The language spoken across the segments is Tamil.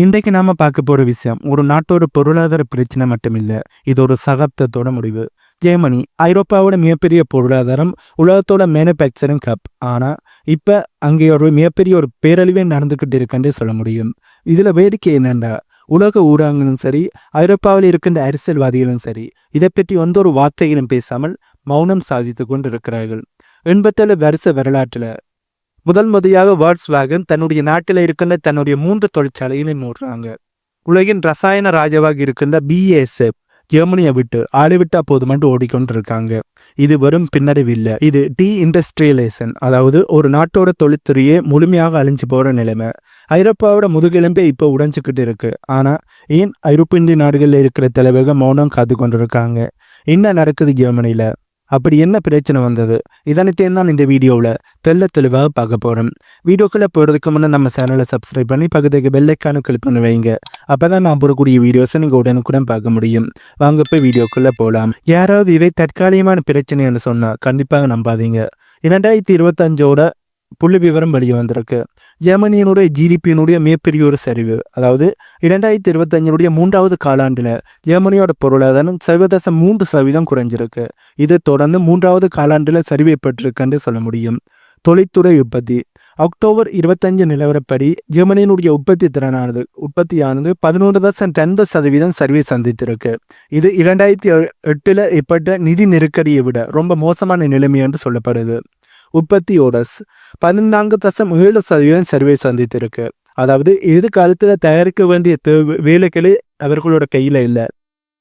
இன்றைக்கு நாம பார்க்க போற விஷயம் ஒரு நாட்டோட பொருளாதார பிரச்சனை மட்டுமில்ல, இது ஒரு சகாப்தத்தோட முடிவு. ஜெர்மனி ஐரோப்பாவோட மிகப்பெரிய பொருளாதாரம், உலகத்தோட மேனுஃபேக்சரிங் ஹப். ஆனா இப்ப அங்கே ஒரு மிகப்பெரிய ஒரு பேரழிவே நடந்துகிட்டு இருக்குன்னு சொல்ல முடியும். இதுல வேடிக்கை என்னன்னா, உலக ஊடகங்களும் சரி, ஐரோப்பாவில் இருக்கின்ற அரசியல்வாதிகளும் சரி, இதை பற்றி எந்த ஒரு வார்த்தையிலும் பேசாமல் மௌனம் சாதித்து கொண்டு இருக்கிறார்கள். 87 வருஷ வரலாற்றுல முதல் முறையாக வால்க்ஸ்வாகன் தன்னுடைய நாட்டில் இருக்கின்ற தன்னுடைய 3 தொழிற்சாலைகளை மூடுறாங்க. உலகின் ரசாயன ராஜாவாக இருக்கின்ற BASF ஜெர்மனியை விட்டு ஆளிவிட்டா போதுமென்று ஓடிக்கொண்டிருக்காங்க. இது வெறும் பின்னடைவு இல்லை, இது இண்டஸ்ட்ரியலைசேஷன். அதாவது ஒரு நாட்டோட தொழில்துறையே முழுமையாக அழிஞ்சு போற நிலைமை. ஐரோப்பாவோட முதுகெலும்பே இப்போ உடைஞ்சுக்கிட்டு இருக்கு. ஆனா ஏன் ஐரோப்பிய நாடுகளில் இருக்கிற தலைவர்கள் மௌனம் காத்து கொண்டிருக்காங்க? என்ன நடக்குது ஜெர்மனியில? அப்படி என்ன பிரச்சனை வந்தது? இதனைத்தான் தான் இந்த வீடியோவில் தெளிவாக பார்க்க போகிறோம். வீடியோக்குள்ளே போகிறதுக்கு முன்னே நம்ம சேனலை சப்ஸ்கிரைப் பண்ணி பக்கத்துக்கு பெல் ஐக்கானை கிளிக் பண்ணி வைங்க. அப்போ தான் நான் போடக்கூடிய வீடியோஸை நீங்கள் உடனுக்குடன் பார்க்க முடியும். வாங்க போய் வீடியோக்குள்ளே போகலாம். யாராவது இதை தற்காலிகமான பிரச்சனைன்னு சொன்னால் கண்டிப்பாக நம்பாதீங்க. 2025ஓட புள்ளி விவரம் வெளியே வந்திருக்கு. ஜெர்மனியினுடைய ஜிடிபியினுடைய மிகப்பெரிய ஒரு சரிவு. அதாவது 2025 3வது காலாண்டில் ஜெர்மனியோட பொருளாதாரம் 0.3% குறைஞ்சிருக்கு. இது தொடர்ந்து 3வது காலாண்டில் சரிவை பெற்றிருக்குன்னு சொல்ல முடியும். தொழில்துறை உற்பத்தி அக்டோபர் 25 நிலவரப்படி ஜெர்மனியினுடைய உற்பத்தியானது 11.2% சரிவை சந்தித்திருக்கு. இது 2008 ஏற்பட்ட நிதி நெருக்கடியை விட ரொம்ப மோசமான நிலைமை என்று சொல்லப்படுது. உற்பத்தியோடஸ் 14.7% சரிவை சந்தித்திருக்கு. அதாவது எதிர்காலத்தில் தயாரிக்க வேண்டிய வேலைகளே அவர்களோட கையில் இல்லை.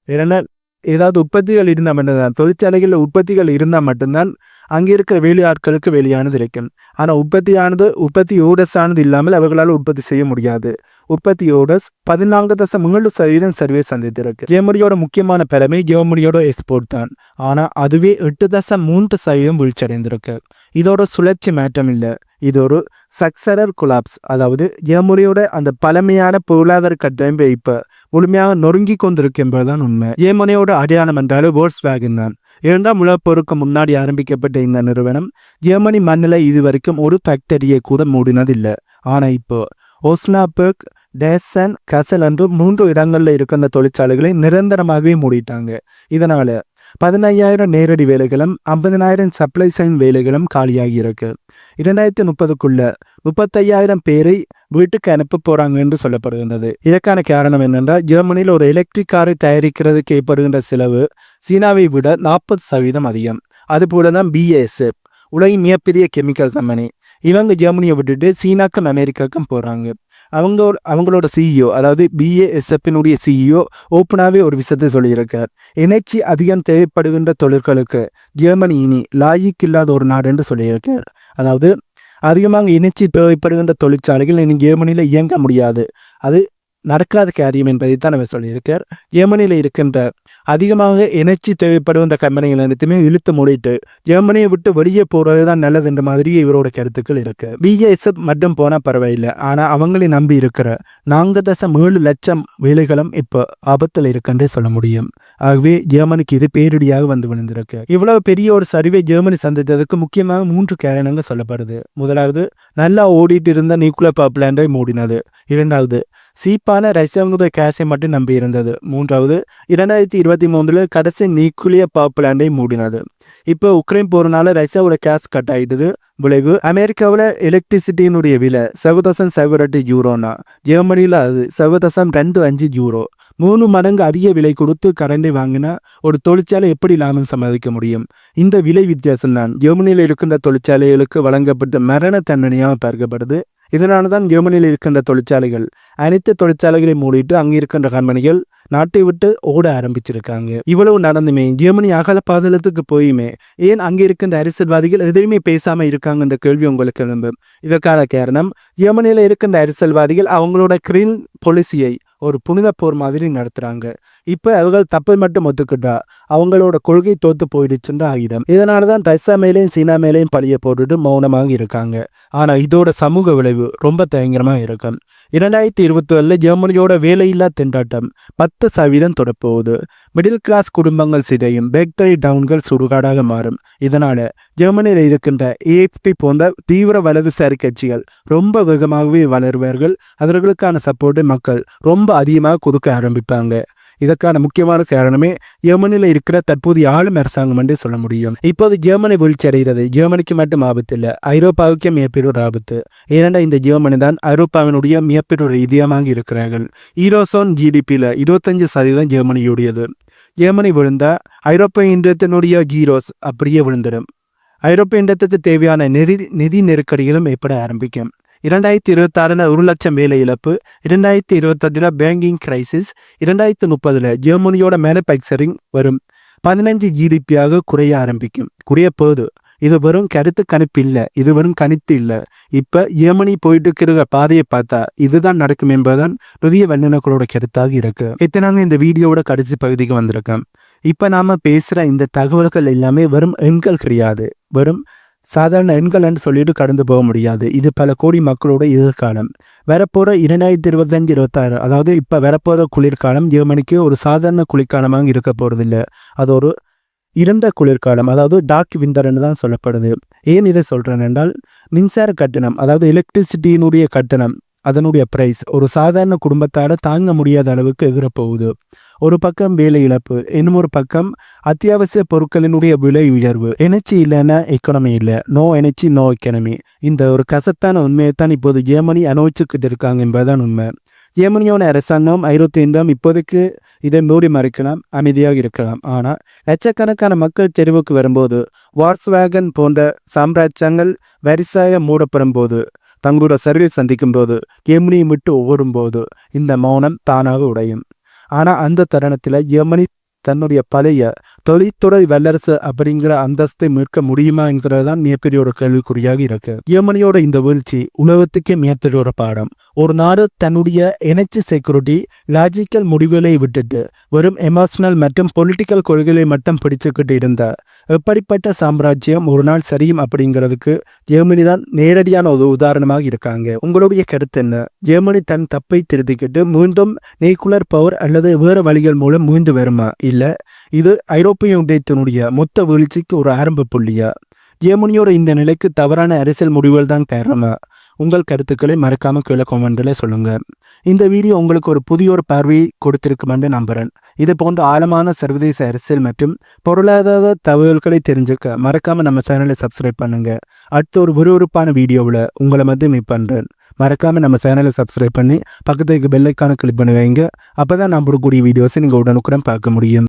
ஏன்னா ஏதாவது உற்பத்திகள் இருந்தால் மட்டும்தான், தொழிற்சாலைகளில் உற்பத்திகள் இருந்தால் மட்டும்தான் அங்கே இருக்கிற வேலையாட்களுக்கு வேலையானது இருக்கும். ஆனால் உற்பத்தியோடஸானது இல்லாமல் அவர்களால் உற்பத்தி செய்ய முடியாது. உற்பத்தியோடஸ் 14.7% சரிவை சந்தித்திருக்கு. ஜெர்மனியோட முக்கியமான பெருமை ஜெர்மனியோட எக்ஸ்போர்ட் தான். ஆனால் அதுவே 8.3% வீழ்ச்சியடைந்திருக்கு. இதோட சுழற்சி மாற்றம் இல்லை, இது ஒரு சக்சரர் கொலாப்ஸ். அதாவது ஜெர்மனியோட அந்த பழமையான பொருளாதார கட்டமைப்பை இப்போ முழுமையாக நொறுங்கி கொண்டிருக்கு என்பதுதான் உண்மை. ஜெர்மனியோட அடையாளம் என்றாலும் வோல்க்ஸ்வாகன் தான். 2ஆம் உலகப் போருக்கு முன்னாடி ஆரம்பிக்கப்பட்ட இந்த நிறுவனம் ஜெர்மனி மண்ணில் இதுவரைக்கும் ஒரு ஃபேக்டரியை கூட மூடினதில்லை. ஆனால் இப்போ ஓஸ்னாபர்க், டேசன், கசல் என்று 3 இடங்களில் இருக்கின்ற தொழிற்சாலைகளை நிரந்தரமாகவே மூடிட்டாங்க. இதனால 15,000 நேரடி வேலைகளும் 50,000 சப்ளை சைன் வேலைகளும் காலியாகி இருக்கு. 2030க்குள்ள 35,000 பேரை வீட்டுக்கு அனுப்ப போறாங்க என்று சொல்லப்படுகின்றது. இதற்கான காரணம் என்னென்றால், ஜெர்மனியில் ஒரு எலக்ட்ரிக் காரை தயாரிக்கிறதுக்கு ஏற்படுகின்ற செலவு சீனாவை விட 40% அதிகம். அதுபோல தான் BASF, உலகின் மிகப்பெரிய கெமிக்கல் கம்பெனி. இவங்க ஜெர்மனியை விட்டுட்டு சீனாக்கும் அமெரிக்காவுக்கும் போறாங்க. அவங்களோட CEO, அதாவது BASF-னுடைய CEO ஓப்பனாகவே ஒரு விஷயத்தை சொல்லியிருக்கார். எனர்ஜி அதிகம் தேவைப்படுகின்ற தொழில்களுக்கு ஜெர்மனி இனி லாயிக் இல்லாத ஒரு நாடு என்று சொல்லியிருக்கார். அதாவது அதிகமாக எனர்ஜி தேவைப்படுகின்ற தொழிற்சாலைகள் இனி ஜெர்மனியில் இயங்க முடியாது, அது நடக்காத காரியம் என்பதைத்தான் அவர் சொல்லியிருக்கார். ஜெர்மனியில் இருக்கின்ற அதிகமாக எனர்ஜி தேவைப்படுகின்ற கம்பெனிகள் அனைத்துமே இழுத்து மூடிட்டு ஜெர்மனியை விட்டு வெளியே போகிறது தான் நல்லது என்ற மாதிரி இவரோட கருத்துக்கள் இருக்கு. BASF மட்டும் போனால் பரவாயில்லை, ஆனால் அவங்களை நம்பி இருக்கிற 4.7 லட்சம் வேலைகளும் இப்போ ஆபத்தில் இருக்குன்றே சொல்ல முடியும். ஆகவே ஜெர்மனிக்கு இது பேரிடியாக வந்து விழுந்திருக்கு. இவ்வளவு பெரிய ஒரு சரிவை ஜெர்மனி சந்தித்ததுக்கு முக்கியமாக 3 காரணங்கள் சொல்லப்படுது. முதலாவது, நல்லா ஓடிட்டு இருந்த நியூக்ளியர் பவர் பிளான்டை மூடினது. இரண்டாவது, சீப்பான ரஷ்யாவுடைய கேஸை மட்டும் நம்பி இருந்தது. மூன்றாவது, 2023 கடைசி நியூக்ளியர் பவர் பிளான்டை மூடினது. இப்போ உக்ரைன் போறனால ரஷ்யாவோட கேஸ் கட் ஆயிடுது. விளைவு, அமெரிக்காவில் எலக்ட்ரிசிட்டியினுடைய விலை 7.08 யூரோனா, ஜெர்மனியில் அது 7.25 யூரோ. 3 மடங்கு அதிக விலை கொடுத்து கரண்டை வாங்கினா ஒரு தொழிற்சாலை எப்படி லாபம் சம்பாதிக்க முடியும்? இந்த விலை வித்தியாசம் தான் ஜெர்மனியில் இருக்கின்ற தொழிற்சாலைகளுக்கு வழங்கப்பட்ட மரண தண்டனையாக பார்க்கப்படுது. இதனால தான் ஜெர்மனியில் இருக்கின்ற தொழிற்சாலைகள் அனைத்து தொழிற்சாலைகளை மூடிட்டு அங்கே இருக்கின்ற கம்பெனிகள் நாட்டை விட்டு ஓட ஆரம்பிச்சிருக்காங்க. இவ்வளவு நடந்துமே ஜெர்மனி அகல பாதாளத்துக்கு போயுமே ஏன் அங்கே இருக்கின்ற அரசியல்வாதிகள் எதையுமே பேசாம இருக்காங்க என்ற கேள்வி உங்களுக்கு எழும்பும். இதற்கான காரணம், ஜெர்மனியில் இருக்கின்ற அரசியல்வாதிகள் அவங்களோட கிரீன் பாலிசியை ஒரு புனித போர் மாதிரி நடத்துறாங்க. இப்ப அவர்கள் தப்பை மட்டும் ஒத்துக்கிட்டா அவங்களோட கொள்கை தோத்து போயிடுச்சுன்ற ஆகிடும். இதனாலதான் ரஷ்யா மேலேயும் சீனா மேலேயும் பழிய போட்டுட்டு மௌனமாக இருக்காங்க. ஆனா இதோட சமூக விளைவு ரொம்ப பயங்கரமா இருக்கும். 2027 ஜெர்மனியோட வேலையில்லா திண்டாட்டம் 10% தொடப்போகுது. மிடில் கிளாஸ் குடும்பங்கள் சிதையும், பேக்டரி டவுன்கள் சுடுகாடாக மாறும். இதனால ஜெர்மனியில் இருக்கின்ற AFD போன்ற தீவிர வலதுசாரி கட்சிகள் ரொம்ப வேகமாகவே வளருவார்கள். அவர்களுக்கான சப்போர்ட்டை மக்கள் ரொம்ப அதிகமாக கொடுக்க ஆரம்பிப்பாங்க. இதற்கான முக்கியமான காரணமே ஜெர்மனியில் இருக்கிற தற்போதைய ஆளும் அரசாங்கம் என்று சொல்ல முடியும். இப்போது ஜெர்மனி வீழ்ச்சி அடைகிறது ஜெர்மனிக்கு மட்டும் ஆபத்து இல்லை, ஐரோப்பாவுக்கே மிகப்பெரிய ஒரு ஆபத்து. ஏனென்றால் இந்த ஜெர்மனி தான் ஐரோப்பாவினுடைய மிகப்பெரிய ஒரு இதயமாக இருக்கிறார்கள். ஈரோசோன் GDPயில் 25% ஜெர்மனியுடையது. ஜெர்மனி விழுந்தால் ஐரோப்பிய இன்றத்தினுடைய ஜீரோஸ் அப்படியே விழுந்துடும். ஐரோப்பிய இன்றத்துக்கு தேவையான நிதி நெருக்கடிகளும் ஏற்பட ஆரம்பிக்கும். 2026 1 லட்சம் வேலை இழப்பு, 2028 பேங்கிங் கிரைசிஸ், 2030 ஜெர்மனியோட மேனுஃபேக்சரிங் வரும் 15 GDPயாக குறைய ஆரம்பிக்கும். குறைய போகுது. இது வெறும் கருத்து கணிப்பு இல்லை, இது வெறும் கணிப்பு இல்லை. இப்போ ஜெர்மனி போயிட்டு இருக்கிற பாதையை பார்த்தா இதுதான் நடக்கும் என்பதுதான் புதிய வல்லுநர்களோட கருத்தாக இருக்கு. இத்தனாங்க இந்த வீடியோவோட கடைசி பகுதிக்கு வந்திருக்கேன். இப்போ நாம் பேசுகிற இந்த தகவல்கள் எல்லாமே வெறும் எண்கள் கிடையாது, வெறும் சாதாரண எண்கள்னு சொல்லிட்டு கடந்து போக முடியாது. இது பல கோடி மக்களோட எதிர்காலம். வரப்போகிற 2025-26 அதாவது இப்போ வரப்போகிற குளிர்காலம் ஜெர்மனிக்கு ஒரு சாதாரண குளிர்காலமாக இருக்க போகிறதில்லை. அது ஒரு இருண்ட குளிர்காலம், அதாவது டார்க் விண்டர்னு தான் சொல்லப்படுது. ஏன் இதை சொல்கிறேன் என்றால், மின்சார கட்டணம் அதாவது எலக்ட்ரிசிட்டியினுடைய கட்டணம் அதனுடைய ப்ரைஸ் ஒரு சாதாரண குடும்பத்தால் தாங்க முடியாத அளவுக்கு எகிறப்போகுது. ஒரு பக்கம் வேலை இழப்பு, இன்னொரு பக்கம் அத்தியாவசிய பொருட்களினுடைய விலை உயர்வு. எனர்ஜி இல்லைன்னா எக்கானமி இல்லை, நோ எனர்ஜி நோ எக்கானமி. இந்த ஒரு கசத்தான உண்மையைத்தான் இப்போது ஜெர்மனி அனுபவிச்சுக்கிட்டு இருக்காங்க என்பதுதான் உண்மை. ஜெர்மனியோட அரசாங்கம் ஐரோப்பிய ஒன்றியம் இப்போதைக்கு இதை மூடி மறைக்கலாம், அமைதியாக இருக்கலாம். ஆனால் லட்சக்கணக்கான மக்கள் தெருவுக்கு வரும்போது, வால்க்ஸ்வேகன் போன்ற சாம்ராஜ்யங்கள் வரிசையாக மூடப்படும் போது, தங்களோட சர்வீஸ் சந்திக்கும் போது, ஜெர்மனியை விட்டு ஒவ்வொரும் போது இந்த மௌனம் தானாக உடையும். ஆனால் அந்த தருணத்தில் ஜெர்மனி தன்னுடைய பழைய தொழில்துறை வல்லரசு அப்படிங்கிற அந்தஸ்தை மீட்க முடியுமா என்கிறது தான் மிகப்பெரிய ஒரு கேள்விக்குறியாக இருக்கு. ஜெர்மனியோட இந்த வீழ்ச்சி உலகத்துக்கே மிகப்பெரிய ஒரு பாடம். ஒரு நாடு தன்னுடைய எனர்ஜி செக்யூரிட்டி லாஜிக்கல் முடிவுகளை விட்டுட்டு வெறும் எமோஷனல் மற்றும் பொலிட்டிக்கல் கொள்கைகளை மட்டும் பிடிச்சுக்கிட்டு இருந்தா எப்படிப்பட்ட சாம்ராஜ்யம் ஒரு நாள் சரியும் அப்படிங்கிறதுக்கு ஜெர்மனி தான் நேரடியான ஒரு உதாரணமாக இருக்காங்க. உங்களுடைய கருத்து என்ன? ஜெர்மனி தன் தப்பை திருத்திக்கிட்டு மீண்டும் நியூக்ளியர் பவர் அல்லது வேறு வழிகள் மூலம் மீண்டு வருமா? இல்லை இது ஐரோப்பிய ஒன்றியத்தினுடைய மொத்த வீழ்ச்சிக்கு ஒரு ஆரம்ப புள்ளியா? ஜெர்மனியோட இந்த நிலைக்கு தவறான அரசியல் முடிவுகள் தான் காரணமா? உங்கள் கருத்துக்களை மறக்காம கீழே கமெண்ட்ல சொல்லுங்க. இந்த வீடியோ உங்களுக்கு ஒரு புதிய ஒரு பார்வையை கொடுத்திருக்கும் என்று நம்புறேன். இது போன்ற ஆழமான சர்வதேச அரசியல் மற்றும் பொருளாதார தகவல்களை தெரிஞ்சுக்க மறக்காம நம்ம சேனலை சப்ஸ்கிரைப் பண்ணுங்க. அடுத்த ஒரு விறுவிறுப்பான வீடியோவில் உங்களை மீட் பண்றேன். மறக்காம நம்ம சேனலை சப்ஸ்கிரைப் பண்ணி பக்கத்துக்கு பெல் ஐக்கானை கிளிக் பண்ணி வைங்க. அப்பதான் நான் போடக்கூடிய வீடியோஸை நீங்கள் உடனுக்குடன் பார்க்க முடியும்.